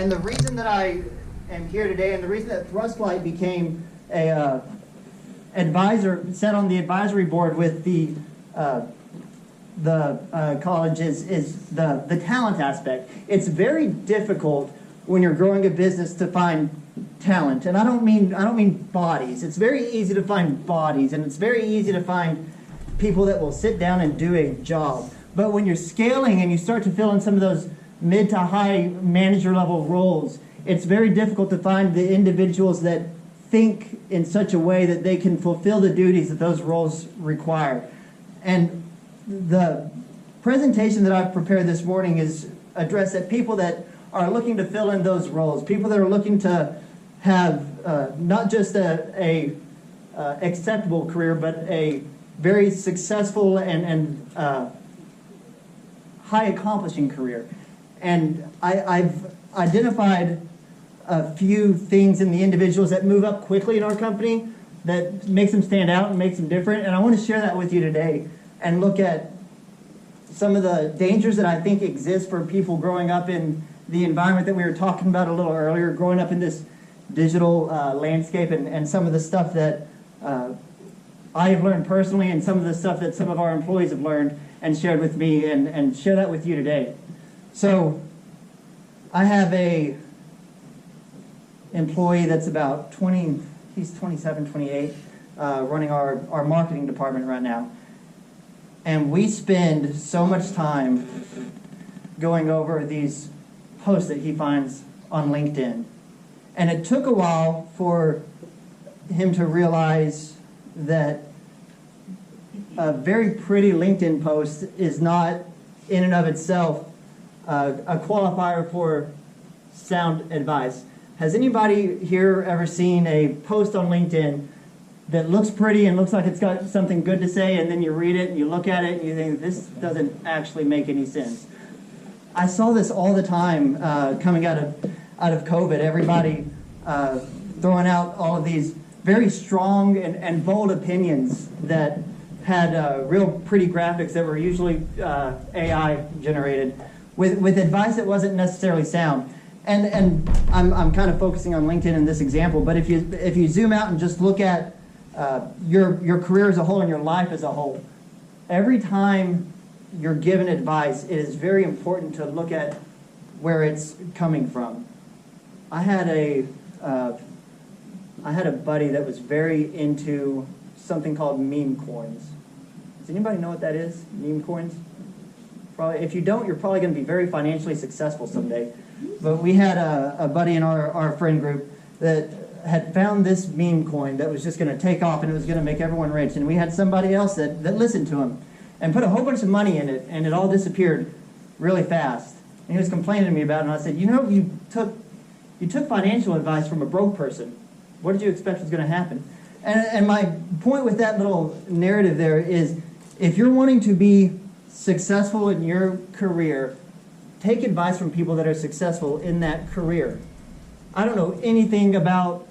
And the reason that I am here today, and the reason that Thrustlight became a advisor, sat on the advisory board with the college is the talent aspect. It's very difficult when you're growing a business to find talent, and I don't mean bodies. It's very easy to find bodies, and it's very easy to find people that will sit down and do a job. But when you're scaling and you start to fill in some of those mid to high manager level roles, it's very difficult to find the individuals that think in such a way that they can fulfill the duties that those roles require. And the presentation that I've prepared this morning is addressed at people that are looking to fill in those roles, people that are looking to have not just a acceptable career, but a very successful and high accomplishing career. And I've identified a few things in the individuals that move up quickly in our company that makes them stand out and makes them different. And I want to share that with you today and look at some of the dangers that I think exist for people growing up in the environment that we were talking about a little earlier, growing up in this digital landscape, and some of the stuff that I have learned personally, and some of the stuff that some of our employees have learned and shared with me, and share that with you today. So I have a employee that's about 20, he's 27, 28, running our marketing department right now. And we spend so much time going over these posts that he finds on LinkedIn. And it took a while for him to realize that a very pretty LinkedIn post is not in and of itself a qualifier for sound advice. Has anybody here ever seen a post on LinkedIn that looks pretty and looks like it's got something good to say, and then you read it and you look at it and you think, this doesn't actually make any sense? I saw this all the time coming out of COVID. Everybody throwing out all of these very strong and bold opinions that had real pretty graphics that were usually AI generated with advice that wasn't necessarily sound. And I'm kind of focusing on LinkedIn in this example, but if you zoom out and just look at your career as a whole and your life as a whole, every time you're given advice, it is very important to look at where it's coming from. I had a buddy that was very into something called meme coins. Does anybody know what that is? Meme coins? Probably, if you don't, you're probably going to be very financially successful someday. But we had a buddy in our friend group that had found this meme coin that was just going to take off and it was going to make everyone rich. And we had somebody else that listened to him and put a whole bunch of money in it, and it all disappeared really fast. And he was complaining to me about it, and I said, you took financial advice from a broke person. What did you expect was going to happen? And my point with that little narrative there is, if you're wanting to be successful in your career, take advice from people that are successful in that career. I don't know anything about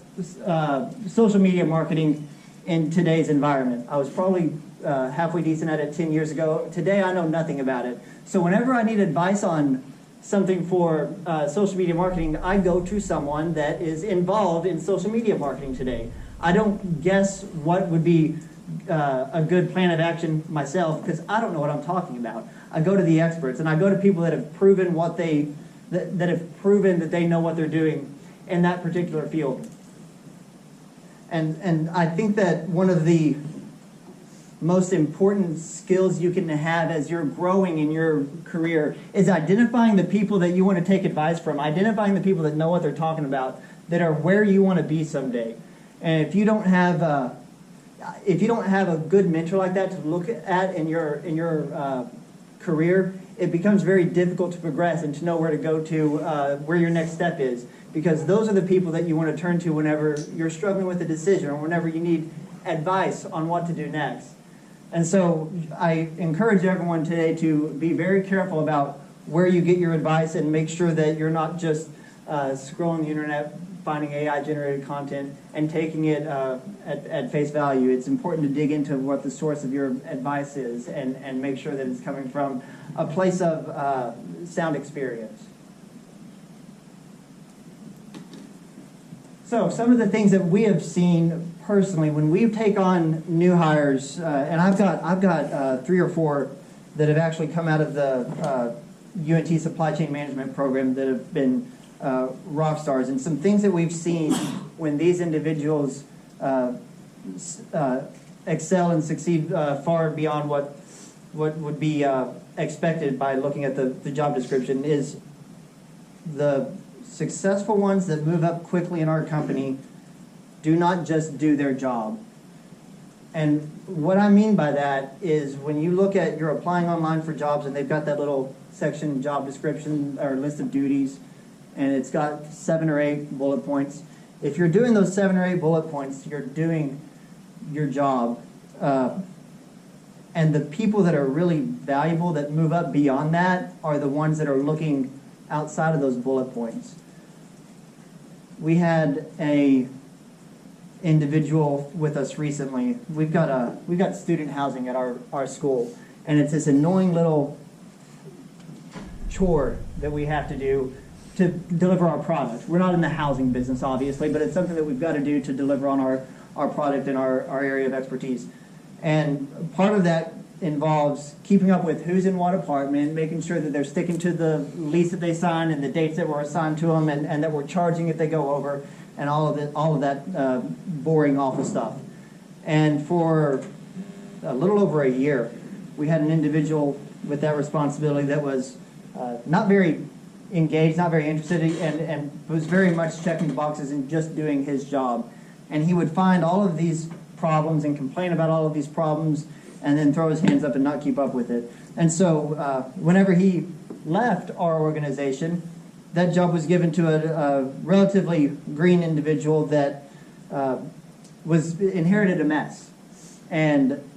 social media marketing in today's environment. I was probably halfway decent at it 10 years ago. Today I know nothing about it. So whenever I need advice on something for social media marketing, I go to someone that is involved in social media marketing today. I don't guess what would be a good plan of action myself, because I don't know what I'm talking about. I go to the experts, and I go to people that have proven that have proven that they know what they're doing in that particular field. And I think that one of the most important skills you can have as you're growing in your career is identifying the people that you want to take advice from, identifying the people that know what they're talking about, that are where you want to be someday. And if you don't have a good mentor like that to look at in your career, it becomes very difficult to progress and to know where to go to, where your next step is, because those are the people that you want to turn to whenever you're struggling with a decision or whenever you need advice on what to do next. And so I encourage everyone today to be very careful about where you get your advice, and make sure that you're not just scrolling the internet, finding AI-generated content and taking it at face value. It's important to dig into what the source of your advice is, and make sure that it's coming from a place of sound experience. So some of the things that we have seen personally when we take on new hires, and I've got 3 or 4 that have actually come out of the UNT supply chain management program that have been rock stars, and some things that we've seen when these individuals excel and succeed far beyond what would be expected by looking at the job description is the successful ones that move up quickly in our company do not just do their job. And what I mean by that is when you look at, you're applying online for jobs and they've got that little section job description or list of duties, and it's got 7 or 8 bullet points. If you're doing those 7 or 8 bullet points, you're doing your job. And the people that are really valuable that move up beyond that are the ones that are looking outside of those bullet points. We had a individual with us recently. We've got student housing at our school, and it's this annoying little chore that we have to do to deliver our product. We're not in the housing business, obviously, but it's something that we've got to do to deliver on our product and our area of expertise. And part of that involves keeping up with who's in what apartment, making sure that they're sticking to the lease that they signed and the dates that were assigned to them, and that we're charging if they go over, and all of that boring, awful stuff. And for a little over a year, we had an individual with that responsibility that was not very engaged, not very interested, and was very much checking the boxes and just doing his job. And he would find all of these problems and complain about all of these problems and then throw his hands up and not keep up with it. And so whenever he left our organization, that job was given to a relatively green individual that inherited a mess. And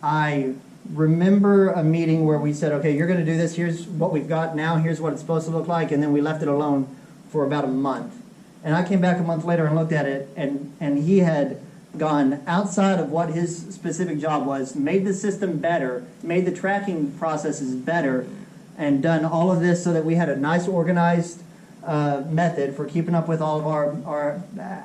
I remember a meeting where we said, okay, you're going to do this, here's what we've got now, here's what it's supposed to look like, and then we left it alone for about a month. And I came back a month later and looked at it, and he had gone outside of what his specific job was, made the system better, made the tracking processes better, and done all of this so that we had a nice organized method for keeping up with all of our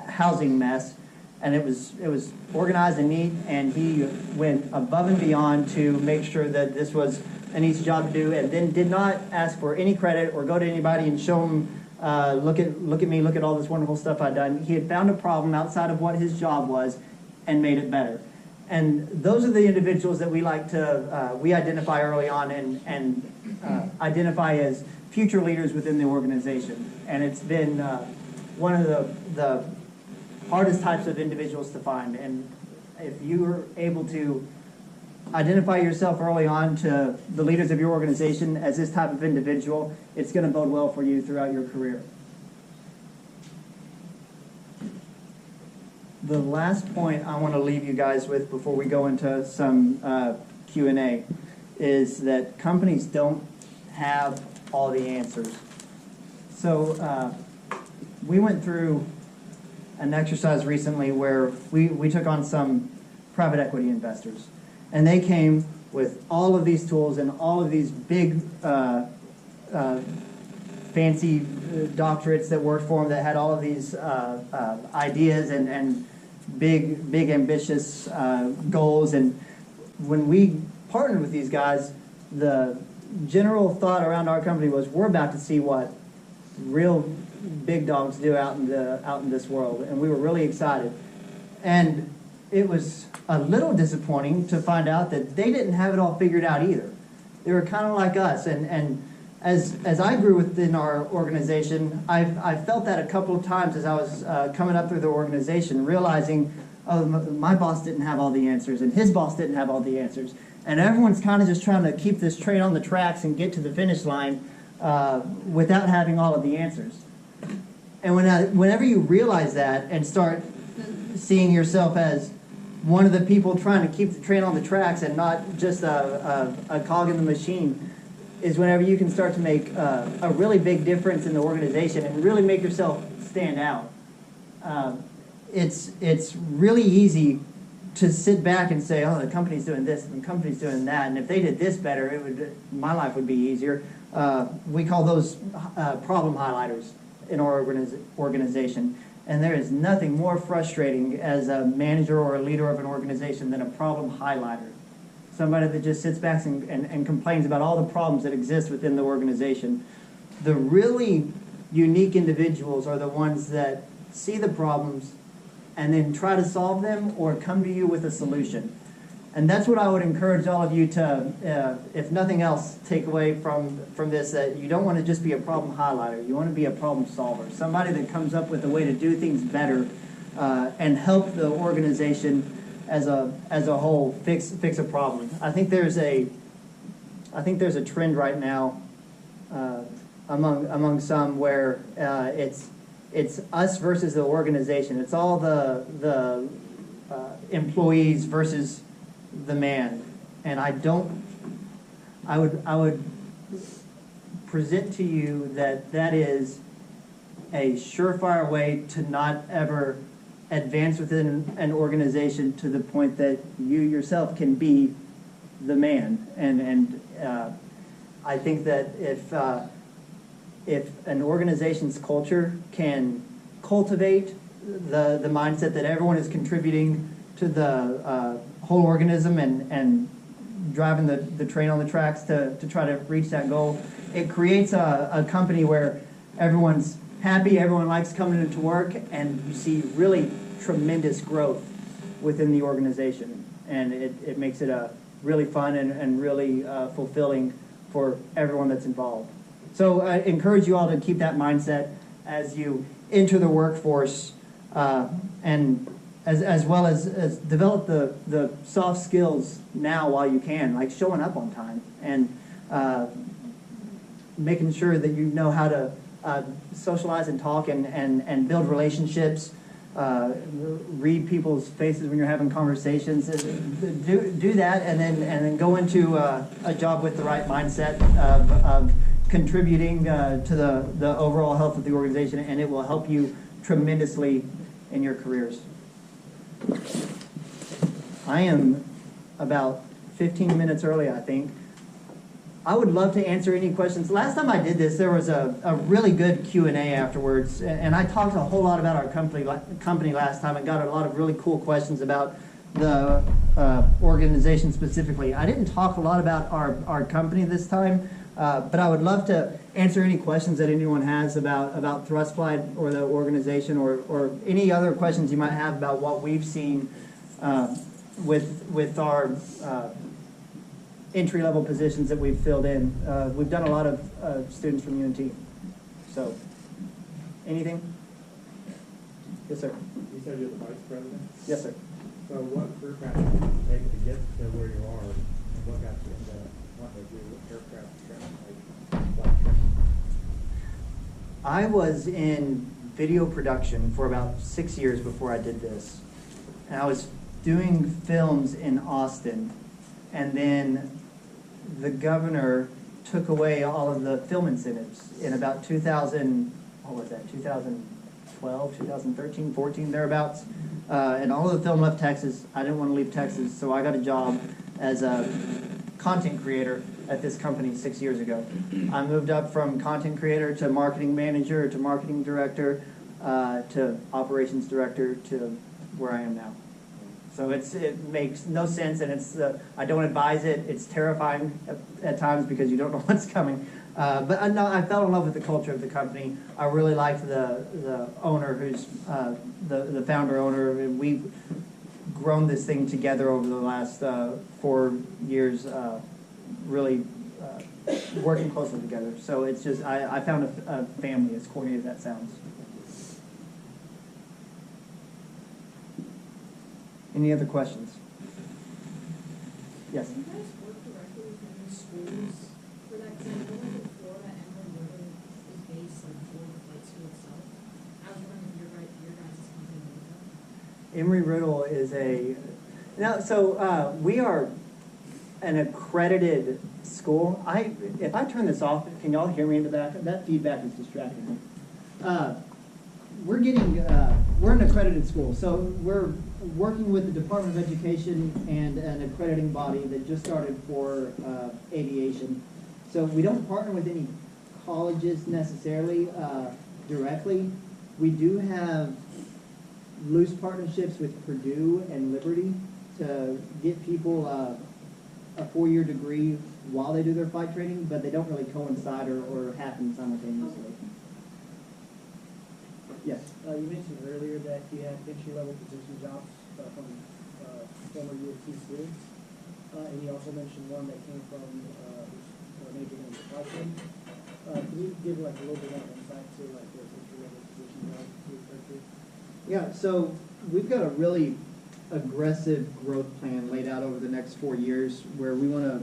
housing mess. And it was organized and neat, and he went above and beyond to make sure that this was an easy job to do, and then did not ask for any credit or go to anybody and show them, look at me, look at all this wonderful stuff I've done. He had found a problem outside of what his job was and made it better. And those are the individuals that we like to, we identify early on and identify as future leaders within the organization. And it's been one of the hardest types of individuals to find. And if you're able to identify yourself early on to the leaders of your organization as this type of individual, it's going to bode well for you throughout your career. The last point I want to leave you guys with before we go into some Q&A is that companies don't have all the answers. So we went through an exercise recently where we took on some private equity investors, and they came with all of these tools and all of these big fancy doctorates that worked for them, that had all of these ideas and big ambitious goals. And when we partnered with these guys, the general thought around our company was, we're about to see what real big dogs do out in this world, and we were really excited. And it was a little disappointing to find out that they didn't have it all figured out either. They were kind of like us, and as I grew within our organization, I felt that a couple of times as I was coming up through the organization, realizing, oh, my boss didn't have all the answers, and his boss didn't have all the answers, and everyone's kind of just trying to keep this train on the tracks and get to the finish line without having all of the answers. And whenever you realize that and start seeing yourself as one of the people trying to keep the train on the tracks and not just a cog in the machine, is whenever you can start to make a really big difference in the organization and really make yourself stand out. It's really easy to sit back and say, oh, the company's doing this and the company's doing that, and if they did this better, my life would be easier. We call those problem highlighters in our organization. And there is nothing more frustrating as a manager or a leader of an organization than a problem highlighter. Somebody that just sits back and complains about all the problems that exist within the organization. The really unique individuals are the ones that see the problems and then try to solve them or come to you with a solution. And that's what I would encourage all of you to, if nothing else, take away from this, that you don't want to just be a problem highlighter. You want to be a problem solver, somebody that comes up with a way to do things better and help the organization as a whole fix a problem. I think there's a trend right now among some where it's us versus the organization. It's all the employees versus the man. And I would present to you that is a surefire way to not ever advance within an organization to the point that you yourself can be the man. And I think that if an organization's culture can cultivate the mindset that everyone is contributing to the whole organism and driving the train on the tracks to try to reach that goal, it creates a company where everyone's happy, everyone likes coming into work, and you see really tremendous growth within the organization. And it makes it really fun and really fulfilling for everyone that's involved. So I encourage you all to keep that mindset as you enter the workforce and as well as develop the soft skills now while you can, like showing up on time and making sure that you know how to socialize and talk and build relationships, read people's faces when you're having conversations. Do that and then go into a job with the right mindset of contributing to the overall health of the organization, and it will help you tremendously in your careers. I am about 15 minutes early, I think. I would love to answer any questions. Last time I did this, there was a really good Q&A afterwards, and I talked a whole lot about our company last time and got a lot of really cool questions about the organization specifically. I didn't talk a lot about our company this time, but I would love to answer any questions that anyone has about Thrust Flight or the organization or any other questions you might have about what we've seen with our entry-level positions that we've filled in. We've done a lot of students from UNT. So, anything? Yes, sir. You said you're the vice president? Yes, sir. So what career path did you take to get to where you are, and what got you into wanting to do aircraft training? I was in video production for about 6 years before I did this. And I was doing films in Austin, and then the governor took away all of the film incentives in about 2012, 2013, 14, thereabouts. And all of the film left Texas. I didn't want to leave Texas, so I got a job as a content creator at this company 6 years ago. I moved up from content creator to marketing manager to marketing director to operations director to where I am now. So it makes no sense, and I don't advise it. It's terrifying at times because you don't know what's coming. But I fell in love with the culture of the company. I really liked the owner, who's the founder owner. And we've grown this thing together over the last 4 years, really working closely together. So it's just I found a family, as corny as that sounds. Any other questions? Yes? Do you guys work directly within the schools for that? Because I know in Florida, Emory is based like for the flight school itself. I was wondering if your guys' company knows that. Emory-Riddle is we are an accredited school. If I turn this off, can y'all hear me in the back? That feedback is distracting me. We're an accredited school, so we're working with the Department of Education and an accrediting body that just started for aviation. So we don't partner with any colleges necessarily directly. We do have loose partnerships with Purdue and Liberty to get people a 4-year degree while they do their flight training, but they don't really coincide or happen simultaneously. Yes. You mentioned earlier that you had entry-level position jobs from former U of T students, and you also mentioned one that came from majoring in supply chain. Can you give like a little bit more insight to like those entry-level position jobs you referred to? Yeah, so we've got a really aggressive growth plan laid out over the next 4 years where we want to,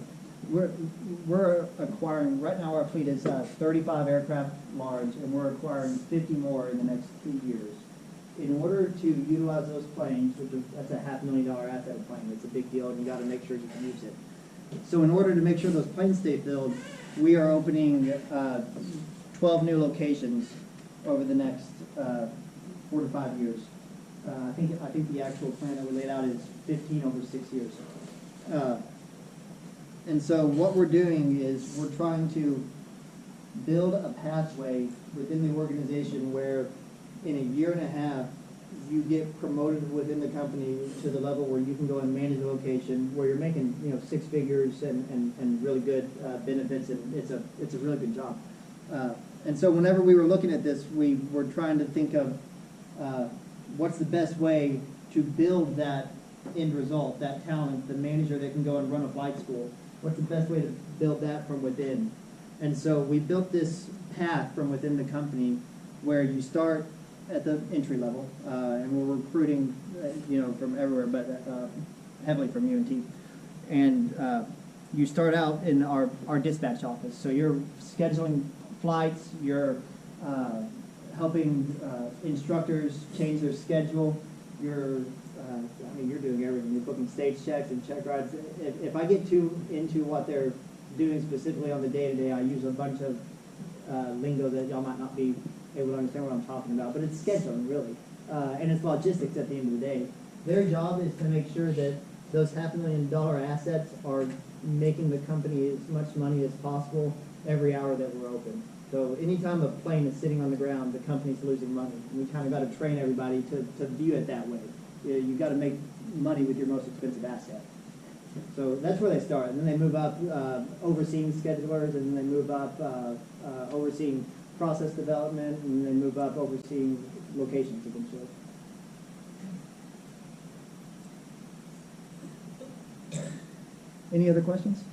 we're acquiring, right now our fleet is 35 aircraft large, and we're acquiring 50 more in the next 2 years. In order to utilize those planes, which is, that's a $500,000 asset plane, it's a big deal, and you got to make sure you can use it. So in order to make sure those planes stay filled, we are opening 12 new locations over the next 4 to 5 years. I think the actual plan that we laid out is 15 over 6 years. And so what we're doing is we're trying to build a pathway within the organization where in a year and a half you get promoted within the company to the level where you can go and manage a location where you're making 6 figures and really good benefits, and it's a really good job. And so whenever we were looking at this, we were trying to think of what's the best way to build that end result, that talent, the manager that can go and run a flight school. What's the best way to build that from within? And so we built this path from within the company where you start at the entry level, and we're recruiting, from everywhere, but heavily from UNT. And you start out in our dispatch office. So you're scheduling flights, you're helping instructors change their schedule, you're doing everything. You're booking stage checks and check rides. If I get too into what they're doing specifically on the day-to-day, I use a bunch of lingo that y'all might not be able to understand what I'm talking about, but it's scheduling, really. And it's logistics at the end of the day. Their job is to make sure that those $500,000 assets are making the company as much money as possible every hour that we're open. So anytime a plane is sitting on the ground, the company's losing money. And we kind of got to train everybody to view it that way. You've got to make money with your most expensive asset. So that's where they start. And then they move up overseeing schedulers, and then they move up overseeing process development, and then move up overseeing locations eventually. Any other questions?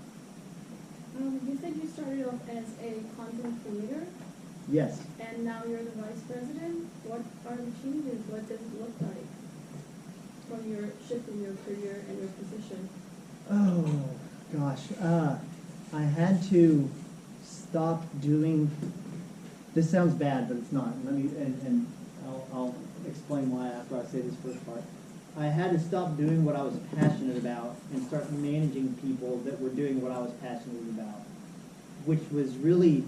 You said you started off as a content creator, Yes. and now you're the vice president. What are the changes? What does it look like from your shift in your career and your position? Oh, gosh. I had to stop doing, this sounds bad, but it's not. And I'll explain why after I say this first part. I had to stop doing what I was passionate about and start managing people that were doing what I was passionate about, which was really,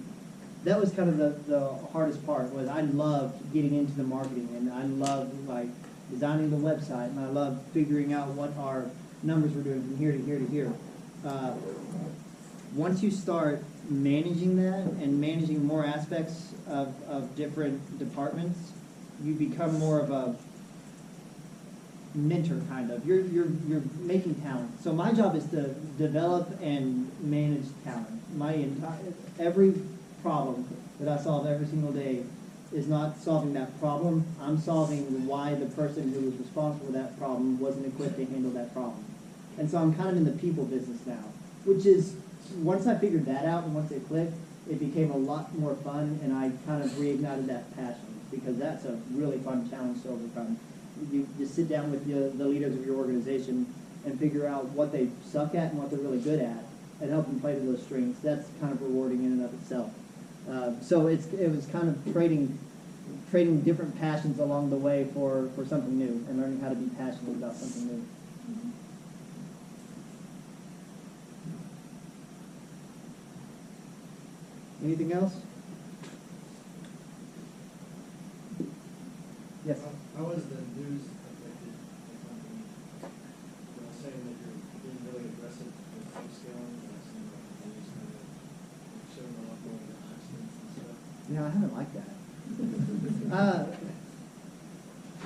that was kind of the hardest part. Was I loved getting into the marketing, and I loved designing the website, and I loved figuring out what our numbers were doing from here to here to here. Once you start managing that and managing more aspects of different departments, you become more of a mentor, kind of. You're making talent. So my job is to develop and manage talent. Every problem that I solve every single day is not solving that problem. I'm solving why the person who was responsible for that problem wasn't equipped to handle that problem. And so I'm kind of in the people business now, which is, once I figured that out and once it clicked, it became a lot more fun, and I kind of reignited that passion, because that's a really fun challenge to overcome. You just sit down with the leaders of your organization and figure out what they suck at and what they're really good at, and help them play to those strengths. That's kind of rewarding in and of itself. So it was kind of trading different passions along the way for something new, and learning how to be passionate about something new. Anything else? Yes. How has the news affected the company? Saying that you're being really aggressive with upscaling, and it seems like the news kind of showing a lot more of accidents and stuff. No, I haven't liked that.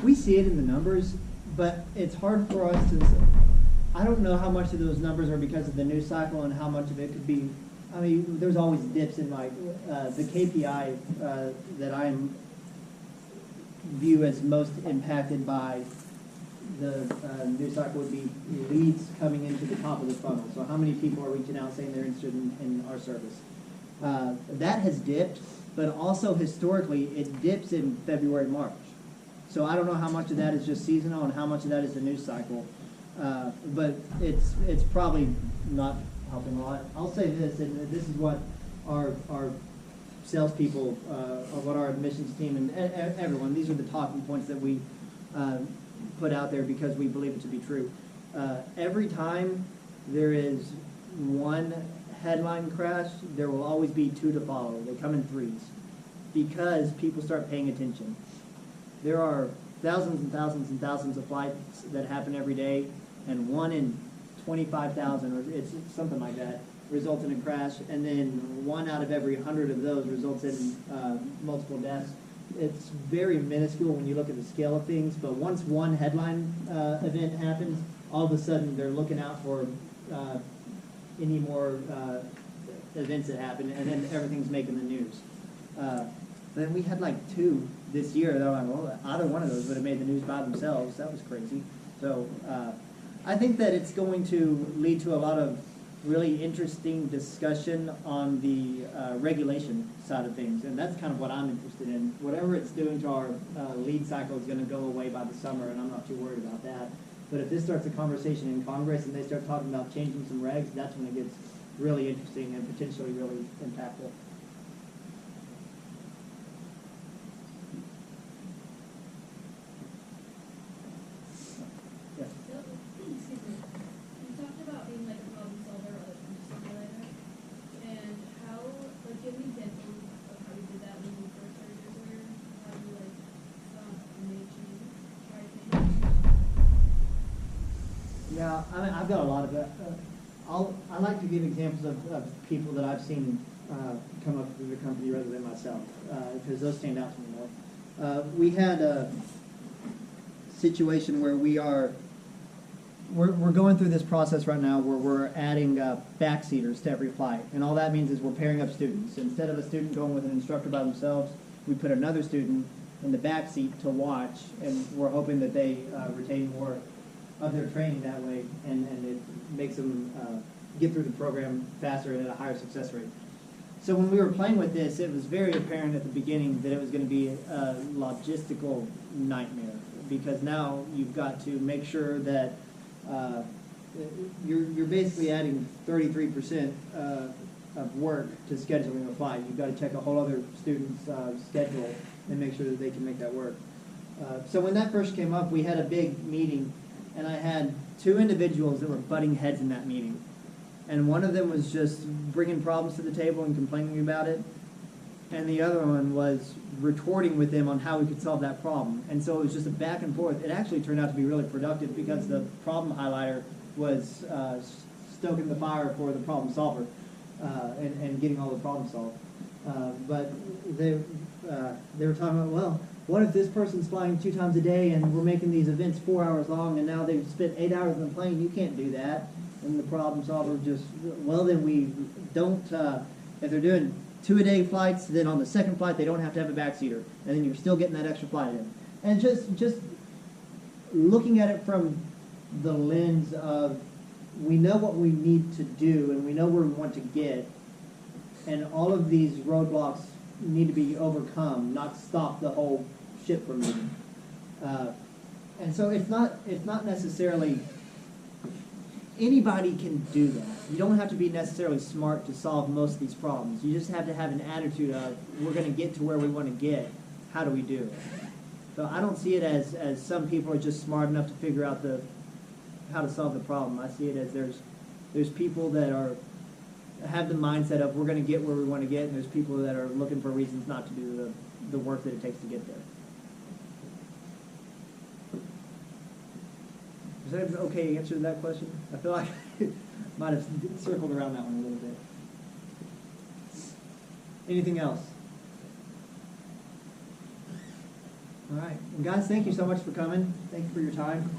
We see see it in the numbers, but it's hard for us to, I don't know how much of those numbers are because of the news cycle and how much of it could be, I mean, there's always dips in my, the KPI that I'm view as most impacted by the news cycle would be leads coming into the top of the funnel. So how many people are reaching out saying they're interested in our service? That has dipped, but also historically it dips in February, March. So I don't know how much of that is just seasonal and how much of that is the news cycle. But it's probably not helping a lot. I'll say this, and this is what our salespeople, what our admissions team and everyone, these are the talking points that we put out there because we believe it to be true. Every time there is one headline crash, there will always be two to follow. They come in threes because people start paying attention. There are thousands and thousands and thousands of flights that happen every day, and 1 in 25,000, or it's something like that, results in a crash, and then 1 out of every 100 of those results in multiple deaths. It's very minuscule when you look at the scale of things, but once one headline event happens, all of a sudden they're looking out for any more events that happen, and then everything's making the news. Then we had like 2 this year that I'm like, well, either one of those would have made the news by themselves. That was crazy. So I think that it's going to lead to a lot of really interesting discussion on the regulation side of things, and that's kind of what I'm interested in. Whatever it's doing to our lead cycle is going to go away by the summer, and I'm not too worried about that. But if this starts a conversation in Congress and they start talking about changing some regs, that's when it gets really interesting and potentially really impactful. Excuse me. You talked about being like a problem solver or like a simulator, and how, like, give me examples of how you did that when you first started your career, how you like made change, tried change. Yeah, I mean, I've got a lot of that. I like to give examples of people that I've seen come up through the company rather than myself, because those stand out to me more. We had a situation where we're going through this process right now where we're adding backseaters to every flight, and all that means is we're pairing up students. Instead of a student going with an instructor by themselves, we put another student in the back seat to watch, and we're hoping that they retain more of their training that way, and it makes them get through the program faster and at a higher success rate. So when we were playing with this, it was very apparent at the beginning that it was going to be a logistical nightmare, because now you've got to make sure that you're basically adding 33% of work to scheduling a flight. You've got to check a whole other student's schedule and make sure that they can make that work. So when that first came up, we had a big meeting, and I had 2 individuals that were butting heads in that meeting. And one of them was just bringing problems to the table and complaining about it, and the other one was retorting with them on how we could solve that problem. And so it was just a back and forth. It actually turned out to be really productive because the problem highlighter was stoking the fire for the problem solver and getting all the problems solved. But they were talking about, well, what if this person's flying 2 times a day and we're making these events 4 hours long and now they've spent 8 hours on the plane? You can't do that. And the problem solver just, well, then we don't, if they're doing 2-a-day flights, then on the second flight they don't have to have a backseater, and then you're still getting that extra flight in. And just looking at it from the lens of, we know what we need to do and we know where we want to get, and all of these roadblocks need to be overcome, not stop the whole ship from moving. And so it's not necessarily, anybody can do that. You don't have to be necessarily smart to solve most of these problems. You just have to have an attitude of, we're going to get to where we want to get. How do we do it? So I don't see it as some people are just smart enough to figure out how to solve the problem. I see it as there's people that have the mindset of, we're going to get where we want to get, and there's people that are looking for reasons not to do the work that it takes to get there. Is that an okay answer to that question? I feel like I might have circled around that one a little bit. Anything else? All right. Well, guys, thank you so much for coming. Thank you for your time.